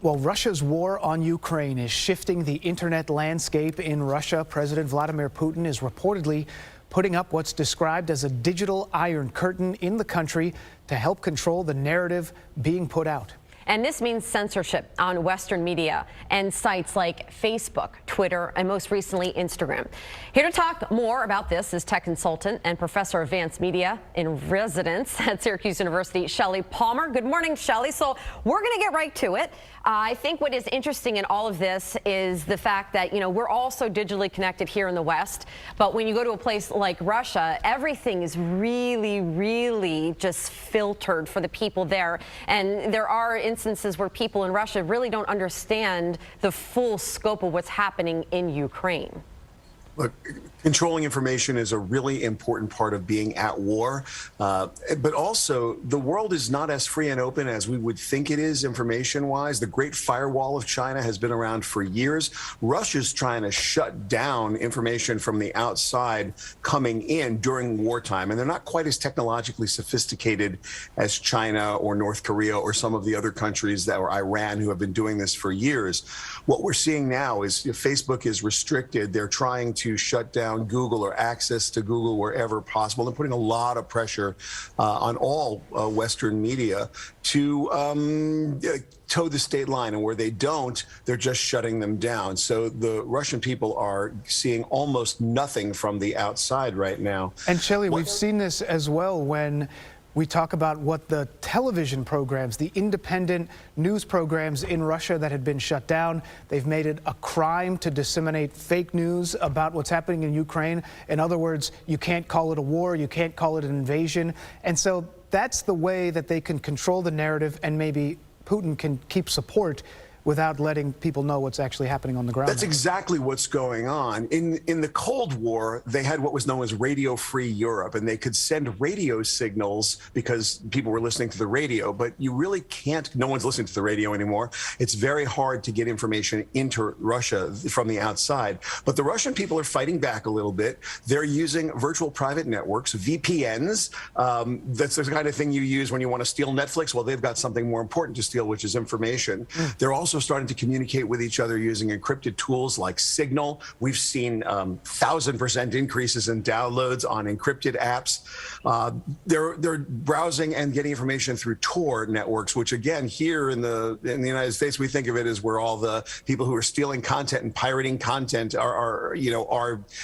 Well, Russia's war on Ukraine is shifting the internet landscape in Russia. President Vladimir Putin is reportedly putting up what's described as a digital iron curtain in the country to help control the narrative being put out. And this means censorship on Western media and sites like Facebook, Twitter, and most recently Instagram. Here to talk more about this is tech consultant and professor of advanced media in residence at Syracuse University, Shelly Palmer. Good morning, Shelly. So we're going to get right to it. I think what is interesting in all of this is the fact that, we're all so digitally connected here in the West. But when you go to a place like Russia, everything is really, really just filtered for the people there. And there are instances where people in Russia really don't understand the full scope of what's happening in Ukraine. Look, controlling information is a really important part of being at war, but also the world is not as free and open as we would think it is information-wise. The Great Firewall of China has been around for years. Russia's trying to shut down information from the outside coming in during wartime, and they're not quite as technologically sophisticated as China or North Korea or some of the other countries that were Iran who have been doing this for years. What we're seeing now is Facebook is restricted. They're trying to shut down Google or access to Google wherever possible. They're putting a lot of pressure on all Western media to toe the state line, and where they don't, they're just shutting them down. So the Russian people are seeing almost nothing from the outside right now. And Shelly, we've seen this as well when we talk about what the television programs, the independent news programs in Russia that had been shut down, they've made it a crime to disseminate fake news about what's happening in Ukraine. In other words, you can't call it a war, you can't call it an invasion. And so that's the way that they can control the narrative, and maybe Putin can keep support without letting people know what's actually happening on the ground. That's exactly what's going on. In the Cold War, they had what was known as radio-free Europe, and they could send radio signals because people were listening to the radio, but you really can't, no one's listening to the radio anymore. It's very hard to get information into Russia from the outside. But the Russian people are fighting back a little bit. They're using virtual private networks, VPNs. That's the kind of thing you use when you want to steal Netflix. Well, they've got something more important to steal, which is information. They're also starting to communicate with each other using encrypted tools like Signal. We've seen 1,000% increases in downloads on encrypted apps. They're browsing and getting information through Tor networks, which again, here in the United States, we think of it as where all the people who are stealing content and pirating content are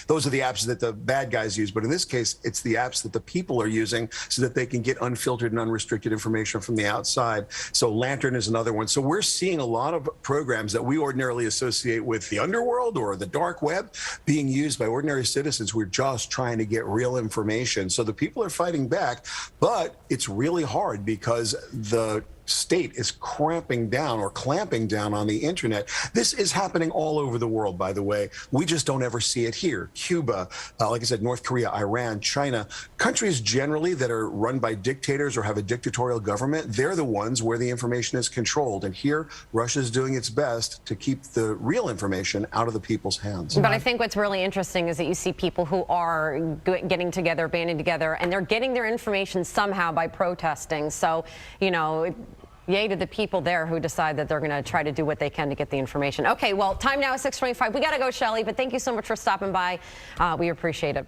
those are the apps that the bad guys use. But in this case, it's the apps that the people are using so that they can get unfiltered and unrestricted information from the outside. So Lantern is another one. So we're seeing a lot of programs that we ordinarily associate with the underworld or the dark web being used by ordinary citizens who are just trying to get real information. So the people are fighting back, but it's really hard because the state is clamping down on the internet. This is happening all over the world, by the way. We just don't ever see it here. Cuba, like I said, North Korea, Iran, China, countries generally that are run by dictators or have a dictatorial government, they're the ones where the information is controlled. And here, Russia's doing its best to keep the real information out of the people's hands. But I think what's really interesting is that you see people who are getting together, banding together, and they're getting their information somehow by protesting. So, yay to the people there who decide that they're going to try to do what they can to get the information. Okay, well, time now is 6:25. We got to go, Shelly, but thank you so much for stopping by. We appreciate it.